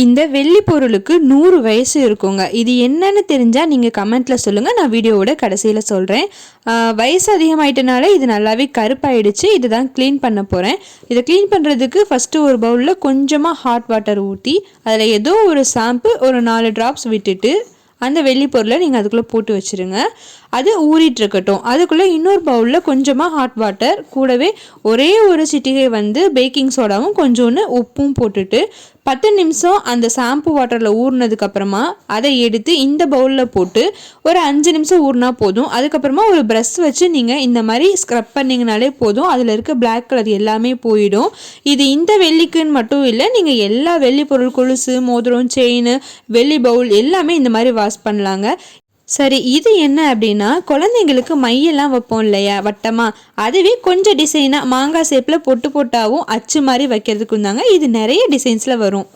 இந்த வெள்ளி பொருளுக்கு 100 வயசு இருக்குங்க. இது என்னன்னு தெரிஞ்சால் நீங்கள் கமெண்ட்டில் சொல்லுங்கள். நான் வீடியோவோட கடைசியில் சொல்கிறேன். வயசு அதிகமாயிட்டனால இது நல்லாவே கருப்பாயிடுச்சு. இதை தான் க்ளீன் பண்ண போகிறேன். இதை க்ளீன் பண்ணுறதுக்கு ஃபஸ்ட்டு ஒரு பவுலில் கொஞ்சமாக ஹாட் வாட்டர் ஊற்றி அதில் ஏதோ ஒரு ஷாம்பு ஒரு 4 ட்ராப்ஸ் விட்டுட்டு அந்த வெள்ளி பொருளை நீங்கள் அதுக்குள்ளே போட்டு வச்சுருங்க. அது ஊறிட்டுருக்கட்டும். அதுக்குள்ளே இன்னொரு பவுலில் கொஞ்சமாக ஹாட் வாட்டர் கூடவே ஒரே ஒரு சிட்டிகை பேக்கிங் சோடாவும் கொஞ்சோன்னு உப்பும் போட்டுட்டு 10 நிமிஷம் அந்த ஷாம்பு வாட்டரில் ஊறினதுக்கப்புறமா அதை எடுத்து இந்த பவுலில் போட்டு ஒரு 5 நிமிஷம் ஊறினா போதும். அதுக்கப்புறமா ஒரு ப்ரஷ் வச்சு நீங்கள் இந்த மாதிரி ஸ்க்ரப் பண்ணிங்கனாலே போதும். அதில் இருக்க பிளாக் கலர் எல்லாமே போயிடும். இது இந்த வெள்ளிக்குன்னு மட்டும் இல்லை, நீங்கள் எல்லா வெள்ளி பொருள் கொலுசு மோதிரம் செயின் வெள்ளி பவுல் எல்லாமே இந்த மாதிரி வாஷ் பண்ணலாங்க. சரி, இது என்ன அப்படின்னா குழந்தைங்களுக்கு மையெல்லாம் வைப்போம் இல்லையா வட்டமாக, அதுவே கொஞ்சம் டிசைனாக மாங்காய் ஷேப்பில் பொட்டு பொட்டாகவும் அச்சு மாதிரி வைக்கிறதுக்கு இருந்தாங்க. இது நிறைய டிசைன்ஸில் வரும்.